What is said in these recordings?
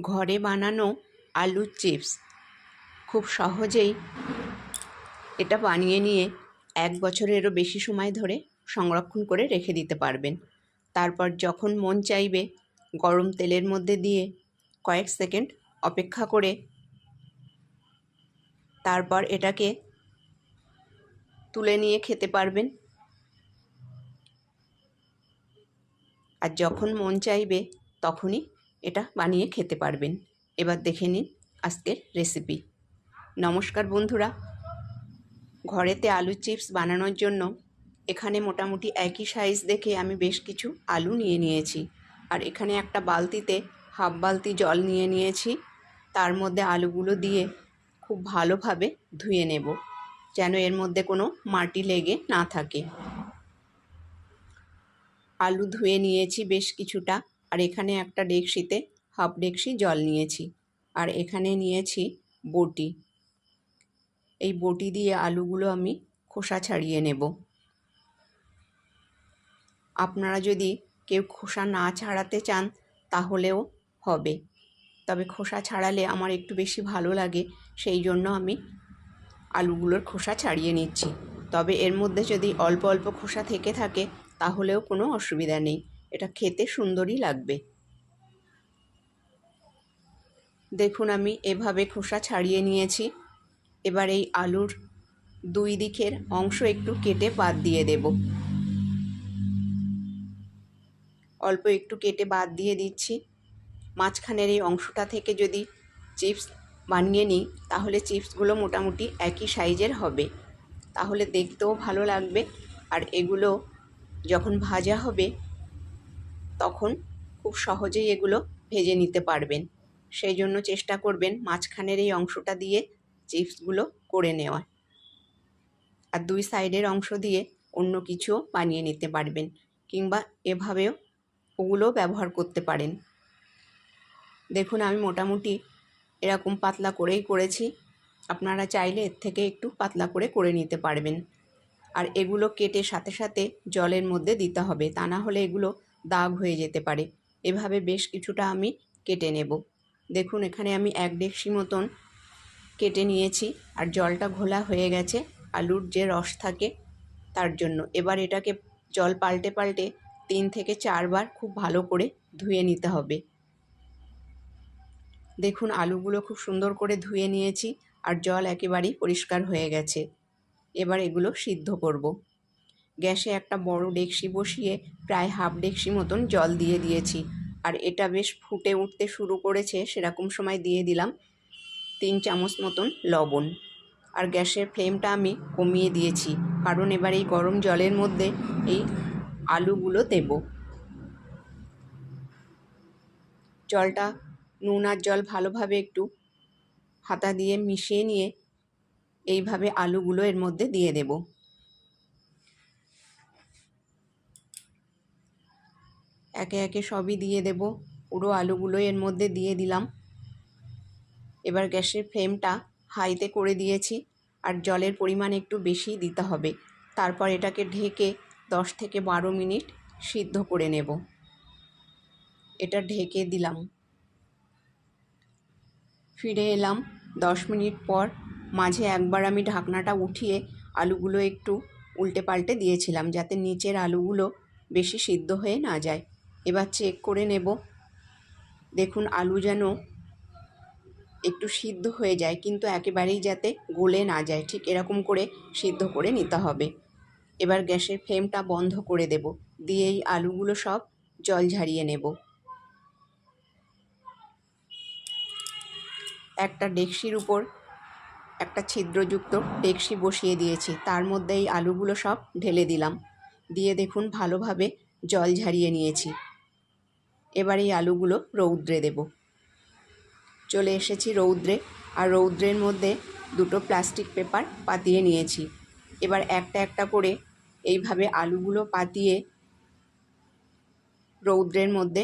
ঘরে বানানো আলুর চিপস খুব সহজেই এটা বানিয়ে নিয়ে 1 বছরেরও বেশি সময় ধরে সংরক্ষণ করে রেখে দিতে পারবেন। তারপর যখন মন চাইবে গরম তেলের মধ্যে দিয়ে কয়েক সেকেন্ড অপেক্ষা করে তারপর এটাকে তুলে নিয়ে খেতে পারবেন। আর যখন মন চাইবে তখনই এটা বানিয়ে খেতে পারবেন। এবার দেখে নিন আজকের রেসিপি। নমস্কার বন্ধুরা, ঘরেতে আলুর চিপস বানানোর জন্য এখানে মোটামুটি একই সাইজ দেখে আমি বেশ কিছু আলু নিয়ে নিয়েছি। আর এখানে একটা বালতিতে হাফ বালতি জল নিয়ে নিয়েছি। তার মধ্যে আলুগুলো দিয়ে খুব ভালোভাবে ধুয়ে নেব, যেন এর মধ্যে কোনো মাটি লেগে না থাকে। আলু ধুয়ে নিয়েছি বেশ কিছুটা। আর এখানে একটা ডেকচিতে হাফ ডেকচি জল নিয়েছি। আর এখানে নিয়েছি বটি। এই বটি দিয়ে আলুগুলো আমি খোসা ছাড়িয়ে নেব। আপনারা যদি কেউ খোসা না ছাড়াতে চান তাহলেও হবে, তবে খোসা ছাড়ালে আমার একটু বেশি ভালো লাগে, সেই জন্য আমি আলুগুলোর খোসা ছাড়িয়ে নিচ্ছি। তবে এর মধ্যে যদি অল্প অল্প খোসা থেকে থাকে তাহলেও কোনো অসুবিধা নেই, এটা খেতে সুন্দরই লাগবে। দেখুন আমি এভাবে খোসা ছাড়িয়ে নিয়েছি। এবার এই আলুর দুই দিকের অংশ একটু কেটে বাদ দিয়ে দেব। অল্প একটু কেটে বাদ দিয়ে দিচ্ছি। মাঝখানের এই অংশটা থেকে যদি চিপস বানিয়ে নিই তাহলে চিপসগুলো মোটামুটি একই সাইজের হবে, তাহলে দেখতেও ভালো লাগবে। আর এগুলো যখন ভাজা হবে তখন খুব সহজেই এগুলো ভেজে নিতে পারবেন। সেই জন্য চেষ্টা করবেন মাঝখানের এই অংশটা দিয়ে চিপসগুলো করে নেওয়ার। আর দুই সাইডের অংশ দিয়ে অন্য কিছুও বানিয়ে নিতে পারবেন, কিংবা এভাবেও ওগুলো ব্যবহার করতে পারেন। দেখুন আমি মোটামুটি এরকম পাতলা করেই করেছি। আপনারা চাইলে এর থেকে একটু পাতলা করে নিতে পারবেন। আর এগুলো কেটে সাথে সাথে জলের মধ্যে দিতে হবে, তা না হলে এগুলো দাগ হয়ে যেতে পারে। এভাবে বেশ কিছুটা আমি কেটে নেব। দেখুন এখানে আমি 1 ডেকচি মতন কেটে নিয়েছি। আর জলটা ঘোলা হয়ে গেছে আলুর যে রস থাকে তার জন্য। এবার এটাকে জল পাল্টে পাল্টে 3 থেকে 4 বার খুব ভালো করে ধুয়ে নিতে হবে। দেখুন আলুগুলো খুব সুন্দর করে ধুয়ে নিয়েছি আর জল একেবারেই পরিষ্কার হয়ে গেছে। এবার এগুলো সিদ্ধ করব। গ্যাসে একটা বড় ডেকচি বসিয়ে প্রায় হাফ ডেকচি মতন জল দিয়ে দিয়েছি। আর এটা বেশ ফুটে উঠতে শুরু করেছে, সেরকম সময় দিয়ে দিলাম 3 চামচ মতন লবণ। আর গ্যাসের ফ্লেমটা আমি কমিয়ে দিয়েছি, কারণ এবার এই গরম জলের মধ্যে এই আলুগুলো দেব। জলটা নুন আর জল ভালোভাবে একটু হাতা দিয়ে মিশিয়ে নিয়ে এইভাবে আলুগুলো এর মধ্যে দিয়ে দেব। একে একে সবই দিয়ে দেব। পুরো আলুগুলো এর মধ্যে দিয়ে দিলাম। এবার গ্যাসের ফ্লেমটা হাইতে করে দিয়েছি আর জলের পরিমাণ একটু বেশি দিতে হবে। তারপর এটাকে ঢেকে 10 থেকে 12 মিনিট সিদ্ধ করে নেব। এটা ঢেকে দিলাম। ফিরে এলাম 10 মিনিট পর। মাঝে একবার আমি ঢাকনাটা উঠিয়ে আলুগুলো একটু উল্টে পাল্টে দিয়েছিলাম, যাতে নিচের আলুগুলো বেশি সিদ্ধ হয়ে না যায়। এবার চেক করে নেব। দেখুন আলু যেন একটু সিদ্ধ হয়ে যায়, কিন্তু একেবারেই যাতে গলে না যায়, ঠিক এরকম করে সিদ্ধ করে নিতে হবে। এবার গ্যাসের ফ্লেমটা বন্ধ করে দেব, দিয়ে এই আলুগুলো সব জল ঝারিয়ে নেব। একটা ডেকচির উপর একটা ছিদ্রযুক্ত ডেকচি বসিয়ে দিয়েছি, তার মধ্যে এই আলুগুলো সব ঢেলে দিলাম। দিয়ে দেখুন ভালোভাবে জল ঝারিয়ে নিয়েছি। এবার এই আলুগুলো রৌদ্রে দেব। চলে এসেছি রৌদ্রে। আর রৌদ্রের মধ্যে দুটো প্লাস্টিক পেপার পাতিয়ে নিয়েছি। এবার একটা একটা করে এইভাবে আলুগুলো পাতিয়ে রৌদ্রের মধ্যে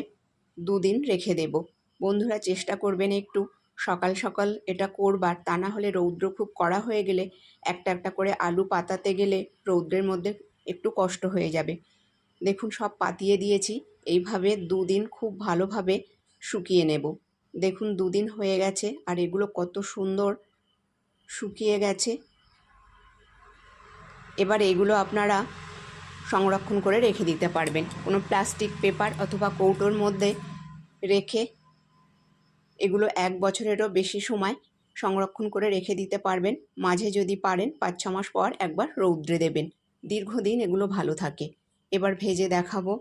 2 দিন রেখে দেব। বন্ধুরা চেষ্টা করবেন একটু সকাল সকাল এটা করবার, তা না হলে রৌদ্র খুব কড়া হয়ে গেলে একটা একটা করে আলু পাতাতে গেলে রৌদ্রের মধ্যে একটু কষ্ট হয়ে যাবে। দেখুন সব পাতিয়ে দিয়েছি। এইভাবে 2 দিন খুব ভালোভাবে শুকিয়ে নেব। দেখুন 2 দিন হয়ে গেছে আর এগুলো কত সুন্দর শুকিয়ে গেছে। এবার এগুলো আপনারা সংরক্ষণ করে রেখে দিতে পারবেন কোনো প্লাস্টিক পেপার অথবা কৌটোর মধ্যে রেখে। এগুলো 1 বছরেরও বেশি সময় সংরক্ষণ করে রেখে দিতে পারবেন। মাঝে যদি পারেন 5-6 মাস পর একবার রৌদ্রে দেবেন, দীর্ঘদিন এগুলো ভালো থাকে। এবার ভেজে দেখাবো।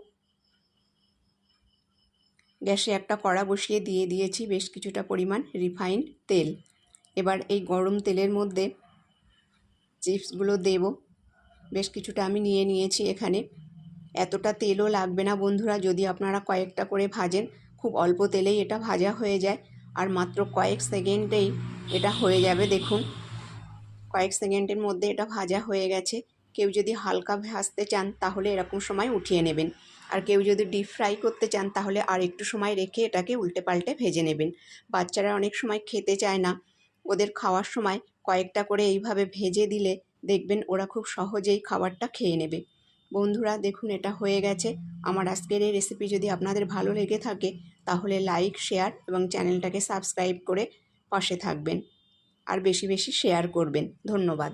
গ্যাসে একটা কড়া বসিয়ে দিয়ে দিয়েছি বেশ কিছুটা পরিমাণ রিফাইন্ড তেল। এবার এই গরম তেলের মধ্যে চিপসগুলো দেব। বেশ কিছুটা আমি নিয়ে নিয়েছি এখানে। এতটা তেলও লাগবে না বন্ধুরা, যদি আপনারা কয়েকটা করে ভাজেন। খুব অল্প তেলেই এটা ভাজা হয়ে যায় আর মাত্র কয়েক সেকেন্ডেই এটা হয়ে যাবে। দেখুন কয়েক সেকেন্ডের মধ্যে এটা ভাজা হয়ে গেছে। কেউ যদি হালকা ভাজতে চান তাহলে এরকম সময় উঠিয়ে নেবেন, আর কেউ যদি ডিপ ফ্রাই করতে চান তাহলে আর একটু সময় রেখে এটাকে উল্টে পাল্টে ভেজে নেবেন। বাচ্চারা অনেক সময় খেতে চায় না, ওদের খাওয়ার সময় কয়েকটা করে এইভাবে ভেজে দিলে দেখবেন ওরা খুব সহজেই খাবারটা খেয়ে নেবে। বন্ধুরা দেখুন এটা হয়ে গেছে। আমার আজকের এই রেসিপি যদি আপনাদের ভালো লেগে থাকে তাহলে লাইক, শেয়ার এবং চ্যানেলটাকে সাবস্ক্রাইব করে পাশে থাকবেন আর বেশি বেশি শেয়ার করবেন। ধন্যবাদ।